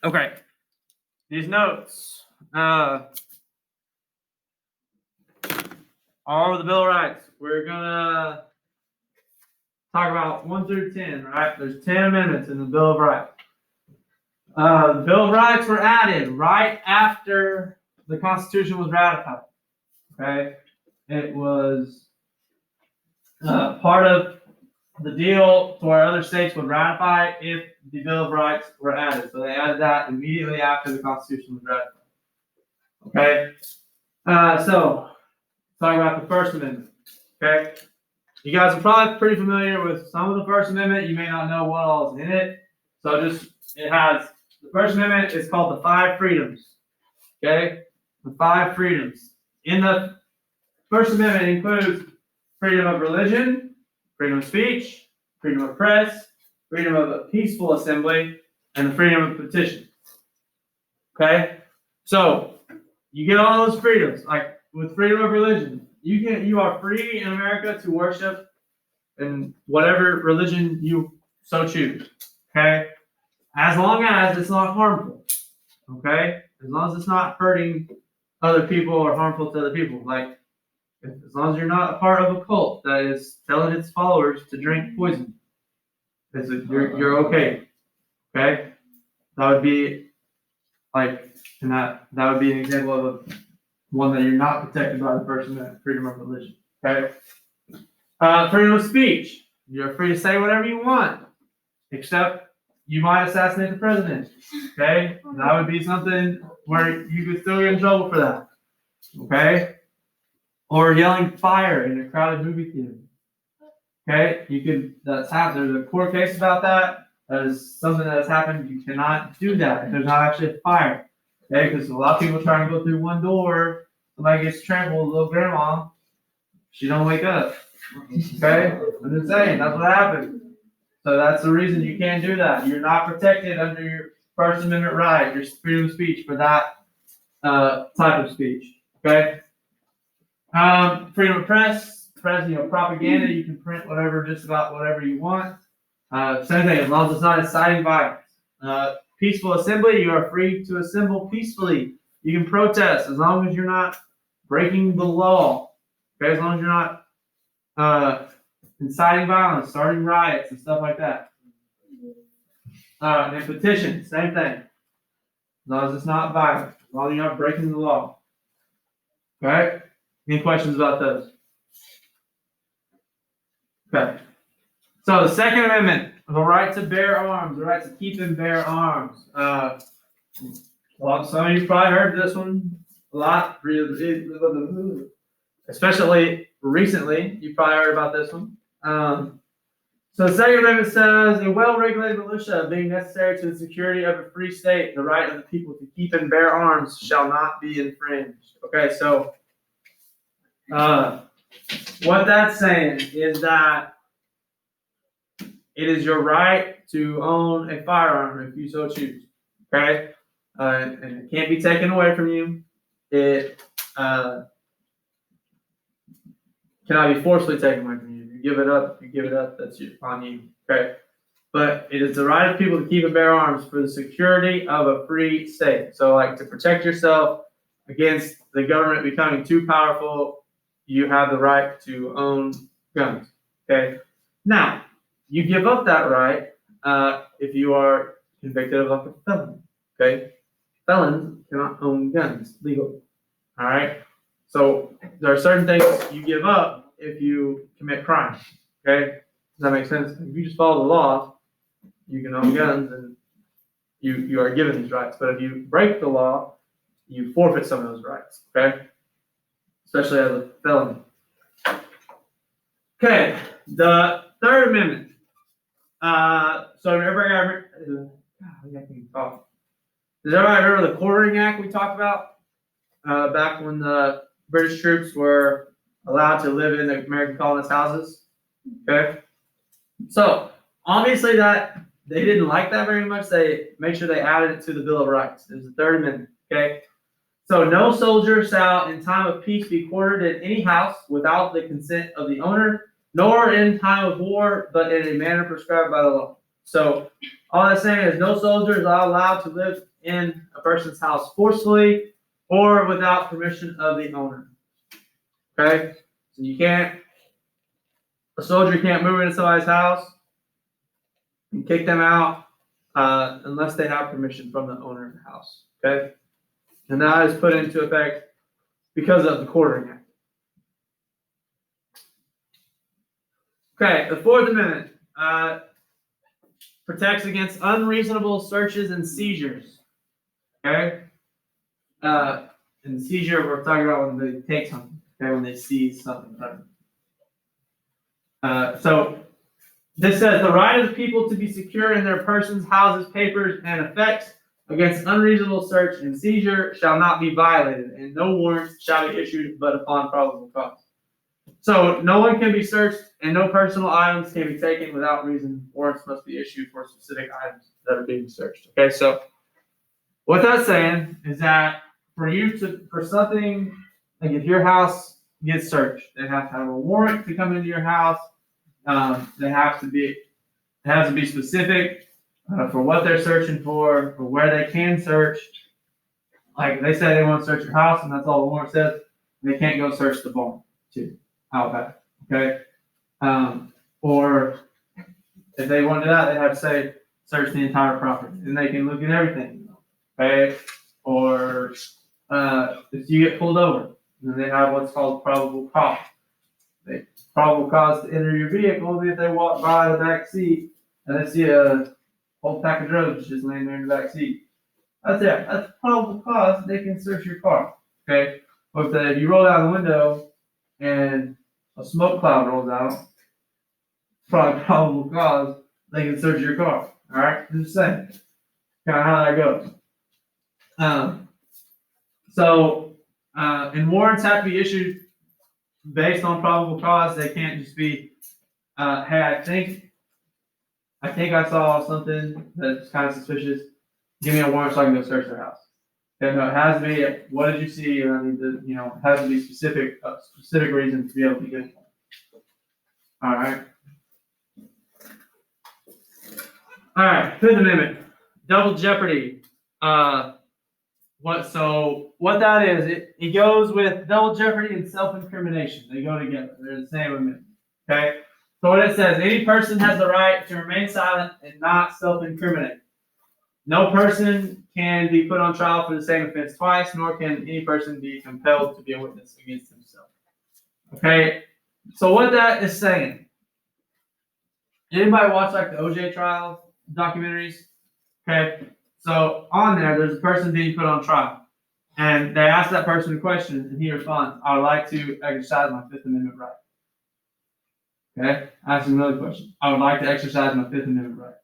Okay. These notes. All of the Bill of Rights. We're gonna talk about 1 through 10, right? There's 10 amendments in the Bill of Rights. The Bill of Rights were added right after the Constitution was ratified. Okay, it was part of the deal to where other states would ratify if the Bill of Rights were added. So they added that immediately after the Constitution was ratified. Okay, so talking about the First Amendment. Okay, you guys are probably pretty familiar with some of the First Amendment. You may not know what all is in it. So it has the First Amendment is called the Five Freedoms. Okay, the Five Freedoms. In the First Amendment includes freedom of religion, freedom of speech, freedom of press, freedom of a peaceful assembly, and the freedom of petition. Okay, so you get all those freedoms. Like with freedom of religion, you are free in America to worship in whatever religion you so choose. Okay, as long as it's not harmful. Okay, as long as it's not hurting other people or harmful to other people. Like as long as you're not a part of a cult that is telling its followers to drink poison, you're okay. Okay, that would be like, and that would be an example of one that you're not protected by the First Amendment, freedom of religion. Okay, freedom of speech. You're free to say whatever you want, except you might assassinate the president. Okay, that would be something where you could still get in trouble for that. Okay, or yelling fire in a crowded movie theater. Okay, that's happened. There's a court case about that. That is something that has happened. You cannot do that if there's not actually a fire. Okay, because a lot of people try and go through one door. Somebody gets trampled, little grandma. She don't wake up. Okay, I'm just saying that's what happened. So that's the reason you can't do that. You're not protected under your First Amendment right, your freedom of speech for that type of speech. Okay. Freedom of press, propaganda. You can print whatever, just about whatever you want. Same thing, as long as it's not inciting violence. Peaceful assembly. You are free to assemble peacefully. You can protest as long as you're not breaking the law. Okay, as long as you're not inciting violence, starting riots and stuff like that. And petition, same thing. As long as it's not violent, as long as you're not breaking the law. Okay? Any questions about those? Okay. So the Second Amendment, the right to bear arms, the right to keep and bear arms. Well, some of you probably heard this one a lot, especially recently. You probably heard about this one. So the Second Amendment says, a well-regulated militia being necessary to the security of a free state, the right of the people to keep and bear arms shall not be infringed. Okay, so what that's saying is that it is your right to own a firearm if you so choose. Okay, and it can't be taken away from you. It cannot be forcibly taken away from you. You give it up. You give it up. That's on you. Okay, but it is the right of people to keep and bear arms for the security of a free state. So, like to protect yourself against the government becoming too powerful, you have the right to own guns. Okay, now you give up that right if you are convicted of like a felony. Okay, felons cannot own guns legally. All right, so there are certain things you give up if you commit crime. Okay, does that make sense? If you just follow the law, you can own guns and you are given these rights. But if you break the law, you forfeit some of those rights. Okay, especially as a felony. Okay, the Third Amendment. So everybody, does everybody remember the Quartering Act we talked about back when the British troops were allowed to live in the American colonist houses? Okay, so obviously that they didn't like that very much. They made sure they added it to the Bill of Rights. It was the Third Amendment. Okay, so no soldier shall in time of peace be quartered in any house without the consent of the owner, nor in time of war, but in a manner prescribed by the law. So all that's saying is no soldiers are allowed to live in a person's house forcefully or without permission of the owner. Okay? So a soldier can't move into somebody's house and kick them out unless they have permission from the owner of the house. Okay? And that is put into effect because of the Quartering Act. Okay, the Fourth Amendment protects against unreasonable searches and seizures. Okay? In seizure, we're talking about when they take something, okay, when they seize something. So this says the right of the people to be secure in their persons, houses, papers, and effects against unreasonable search and seizure shall not be violated, and no warrants shall be issued but upon probable cause. So no one can be searched, and no personal items can be taken without reason. Warrants must be issued for specific items that are being searched. Okay, so what that's saying is that for something, like if your house gets searched, they have to have a warrant to come into your house. It has to be specific for what they're searching for where they can search. Like they say they want to search your house, and that's all the warrant says. They can't go search the barn too, out back. Okay, or if they wanted that, they'd have to say search the entire property, and they can look at everything. Okay, or if you get pulled over, then they have what's called probable cause. Probable cause to enter your vehicle if they walk by the back seat and they see a whole pack of drugs just laying there in the back seat. That's probable cause they can search your car. Okay? But if you roll down the window and a smoke cloud rolls out, probable cause they can search your car. Alright? Just saying. Kind of how that goes. And warrants have to be issued based on probable cause. They can't just be, hey, I think I saw something that's kind of suspicious. Give me a warrant so I can go search their house. Okay, no, it has to be, what did you see? And I need to, it has to be specific reason to be able to get it. All right. All right, Fifth Amendment, double jeopardy. What that is, it goes with double jeopardy and self-incrimination. They go together. They're the same amendment. Okay? So what it says, any person has the right to remain silent and not self-incriminate. No person can be put on trial for the same offense twice, nor can any person be compelled to be a witness against himself. Okay? So what that is saying, anybody watch like the OJ trial documentaries? Okay? So on there's a person being put on trial. And they ask that person a question, and he responds, I would like to exercise my Fifth Amendment right. Okay? Ask him another question. I would like to exercise my Fifth Amendment right.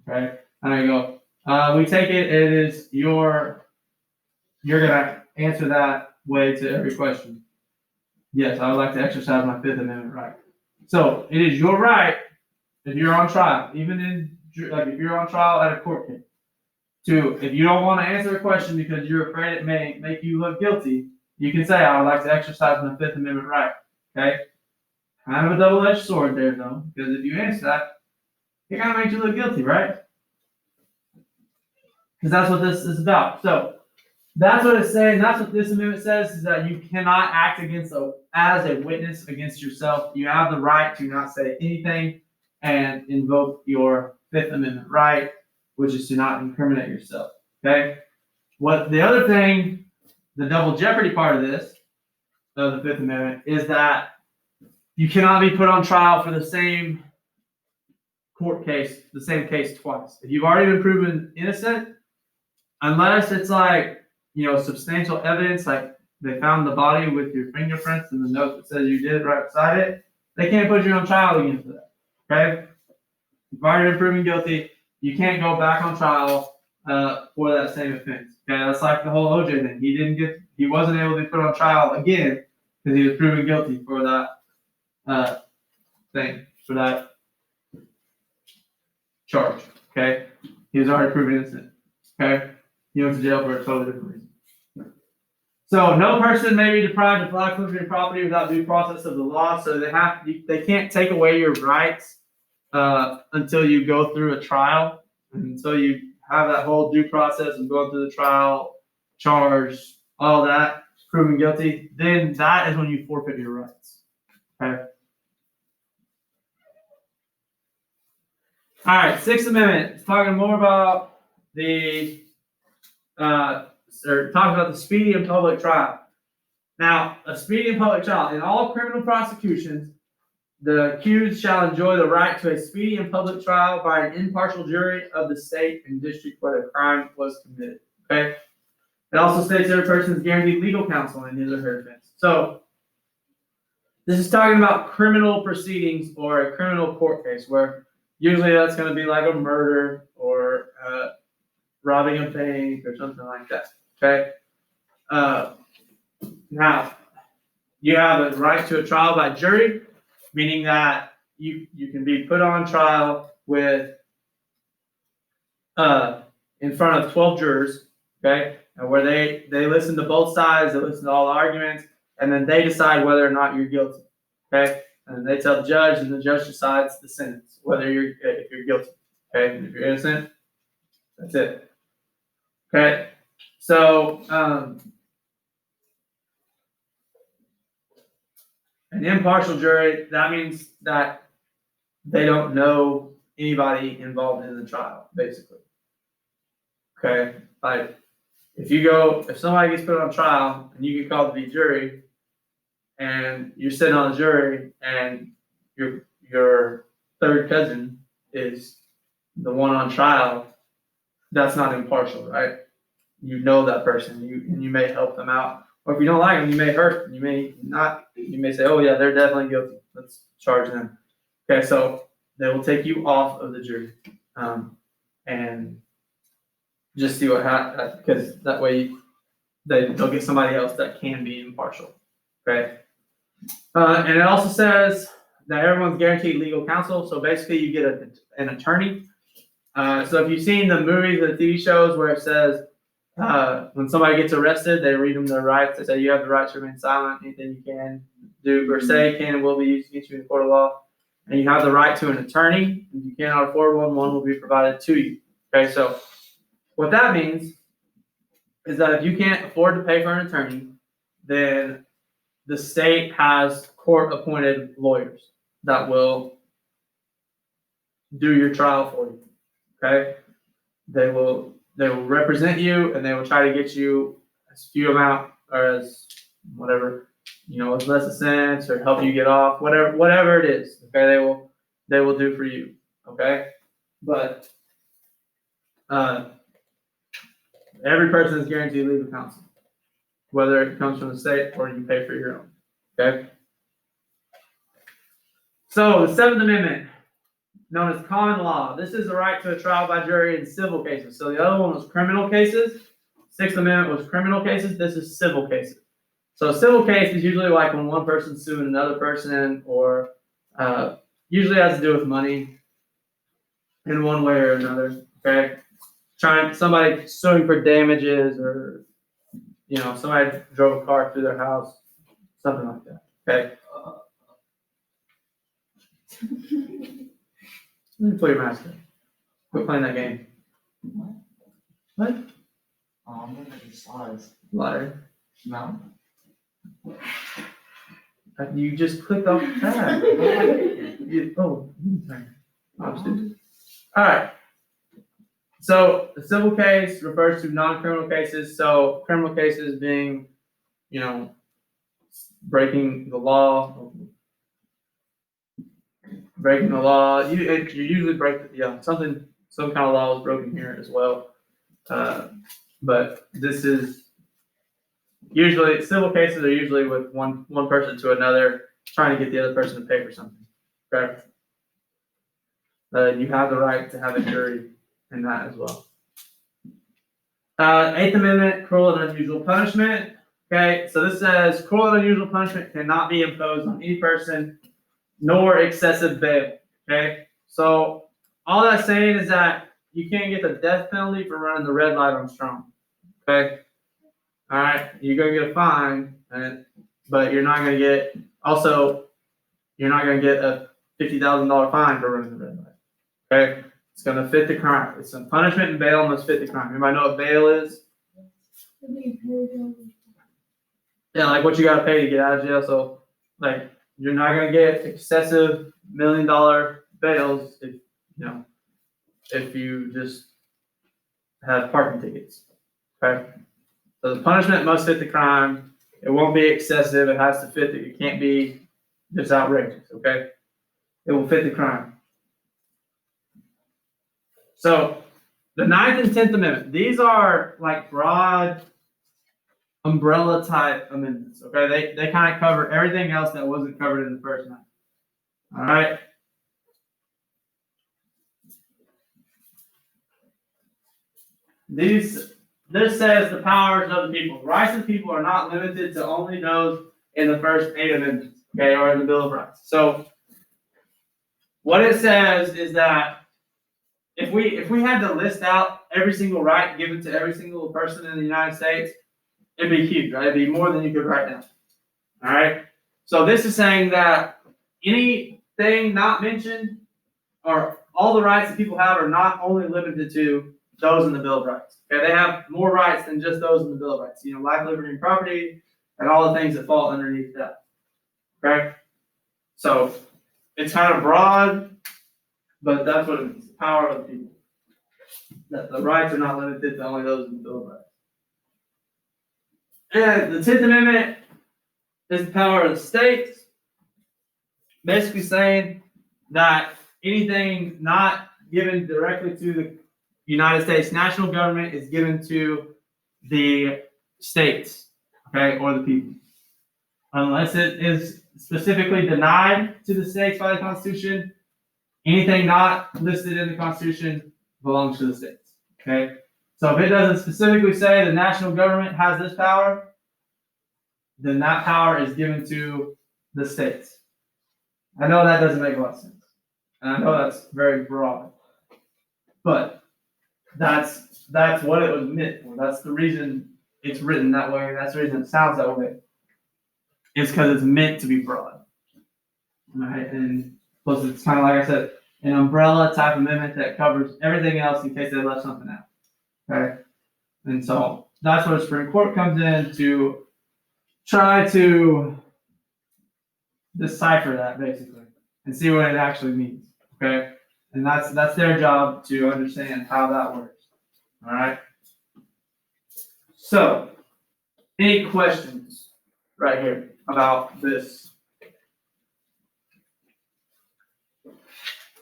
Okay? And I go, we take it is you're going to answer that way to every question. Yes, I would like to exercise my Fifth Amendment right. So it is your right, if you're on trial, even if you're on trial at a court case, if you don't want to answer a question because you're afraid it may make you look guilty, you can say, I would like to exercise my Fifth Amendment right. Okay? Kind of a double-edged sword there, though, because if you answer that, it kind of makes you look guilty, right? Because that's what this is about. So that's what it's saying. That's what this amendment says, is that you cannot act as a witness against yourself. You have the right to not say anything and invoke your Fifth Amendment right, which is to not incriminate yourself. Okay? What the other thing, the double jeopardy part of this, of the Fifth Amendment, is that you cannot be put on trial for the same court case, the same case twice. If you've already been proven innocent, unless it's like, substantial evidence, like they found the body with your fingerprints and the note that says you did it right beside it, they can't put you on trial again for that. Okay? You've already been proven guilty. You can't go back on trial for that same offense. Okay, that's like the whole OJ thing. He wasn't able to be put on trial again because he was proven guilty for that for that charge. Okay, he was already proven innocent. Okay, he went to jail for a totally different reason. So no person may be deprived of life, liberty, and property without due process of the law. So they can't take away your rights until you go through a trial, until you have that whole due process of going through the trial, charge, all that, proven guilty, then that is when you forfeit your rights. Okay. All right, Sixth Amendment. It's talking more about the talking about the speedy and public trial. Now, a speedy and public trial in all criminal prosecutions, the accused shall enjoy the right to a speedy and public trial by an impartial jury of the state and district where the crime was committed. Okay. It also states every person is guaranteed legal counsel in his or her defense. So, this is talking about criminal proceedings or a criminal court case where usually that's going to be like a murder or robbing a bank or something like that. Okay. Now, you have a right to a trial by jury, meaning that you can be put on trial with in front of 12 jurors, okay, and where they listen to both sides, they listen to all the arguments, and then they decide whether or not you're guilty, okay, and they tell the judge, and the judge decides the sentence, whether if you're guilty, okay, and if you're innocent, that's it, okay. So an impartial jury, that means that they don't know anybody involved in the trial, basically. Okay, like if somebody gets put on trial and you get called to be jury, and you're sitting on the jury, and your third cousin is the one on trial, that's not impartial, right? You know that person, and you may help them out, or if you don't like them, you may hurt them. You may not. You may say, "Oh yeah, they're definitely guilty. Let's charge them." Okay, so they will take you off of the jury, and just see what happens, because that way they'll get somebody else that can be impartial. Okay, and it also says that everyone's guaranteed legal counsel. So basically, you get an attorney. So if you've seen the movies or the TV shows where it says when somebody gets arrested, they read them their rights. They say you have the right to remain silent. Anything you can do or say can and will be used against you in the court of law. And you have the right to an attorney. If you cannot afford one will be provided to you. Okay, so what that means is that if you can't afford to pay for an attorney, then the state has court-appointed lawyers that will do your trial for you. Okay, they will represent you, and they will try to get you as few amount or as whatever, as less a sentence or help you get off, whatever it is. Okay, they will do for you. Okay, but every person is guaranteed legal counsel, whether it comes from the state or you pay for your own. Okay. So the Seventh Amendment, known as common law. This is the right to a trial by jury in civil cases. So the other one was criminal cases. Sixth Amendment was criminal cases. This is civil cases. So a civil case is usually like when one person's suing another person, or usually has to do with money in one way or another. Okay. Somebody suing for damages, or somebody drove a car through their house, something like that. Okay. Let me put your mask on. Quit playing that game. What? Oh, I'm looking at the slides. Liar. No. You just clicked off the tab. I'm stupid. All right. So the civil case refers to non-criminal cases. So criminal cases being, breaking the law. Breaking the law. You usually break some kind of law is broken here as well. But this is usually civil cases are usually with one person to another trying to get the other person to pay for something. Okay. You have the right to have a jury in that as well. Eighth Amendment, cruel and unusual punishment. Okay, so this says cruel and unusual punishment cannot be imposed on any person, nor excessive bail. Okay, so all that's saying is that you can't get the death penalty for running the red light on Strong. Okay, all right, you're gonna get a fine, but you're not gonna get a $50,000 fine for running the red light. Okay, it's gonna fit the crime. It's a punishment and bail must fit the crime. Anybody know what bail is? Yeah, like what you gotta pay to get out of jail. So, like, you're not gonna get excessive $1 million bails if you just have parking tickets. Okay, so the punishment must fit the crime. It won't be excessive. It has to fit. It can't be just outrageous. Okay, it will fit the crime. So, the 9th and 10th Amendment. These are like broad umbrella type amendments. Okay, they kind of cover everything else that wasn't covered in the first 9. All right. This says the powers of the people. The rights of the people are not limited to only those in the first 8 amendments, okay, or in the Bill of Rights. So what it says is that if we had to list out every single right given to every single person in the United States, it'd be huge, right? It'd be more than you could write down. All right. So this is saying that anything not mentioned or all the rights that people have are not only limited to those in the Bill of Rights. Okay, they have more rights than just those in the Bill of Rights. Life, liberty, and property, and all the things that fall underneath that. Okay, so it's kind of broad, but that's what it means: the power of the people. That the rights are not limited to only those in the Bill of Rights. And the 10th Amendment is the power of the states, basically saying that anything not given directly to the United States national government is given to the states, okay, or the people. Unless it is specifically denied to the states by the Constitution, anything not listed in the Constitution belongs to the states, okay? So if it doesn't specifically say the national government has this power, then that power is given to the states. I know that doesn't make a lot of sense. And I know that's very broad. But that's what it was meant for. That's the reason it's written that way. That's the reason it sounds that way. It's because it's meant to be broad. All right, and plus it's kind of like I said, an umbrella type amendment that covers everything else in case they left something out. Okay, and so that's where the Supreme Court comes in to try to decipher that basically and see what it actually means. Okay. And that's their job to understand how that works. All right. So, any questions right here about this?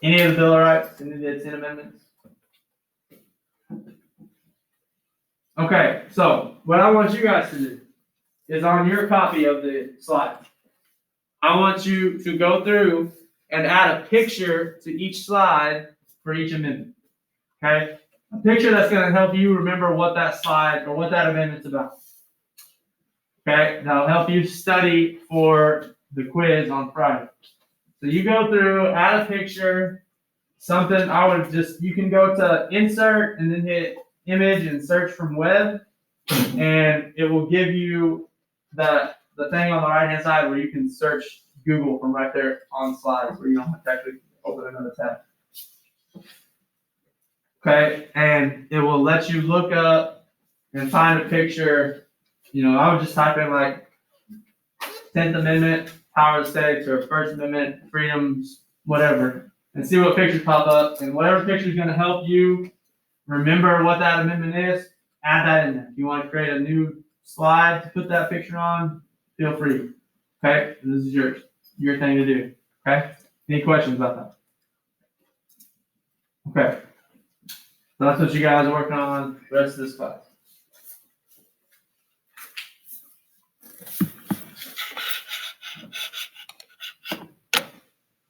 Any of the Bill of Rights? Any of the 10 amendments? Okay. So, what I want you guys to do is on your copy of the slide, I want you to go through and add a picture to each slide for each amendment. Okay? A picture that's going to help you remember what that slide or what that amendment's about. Okay? That'll help you study for the quiz on Friday. So you go through, add a picture, something you can go to insert and then hit image and search from web, and it will give you the thing on the right hand side where you can search Google from right there on slides where you don't have to actually open another tab. Okay, and it will let you look up and find a picture. I would just type in like 10th Amendment, power of the states, or First Amendment, freedoms, whatever, and see what pictures pop up. And whatever picture is going to help you remember what that amendment is, add that in there. If you want to create a new slide to put that picture on, feel free. Okay, this is your thing to do. Okay, any questions about that? Okay, so that's what you guys are working on the rest of this class.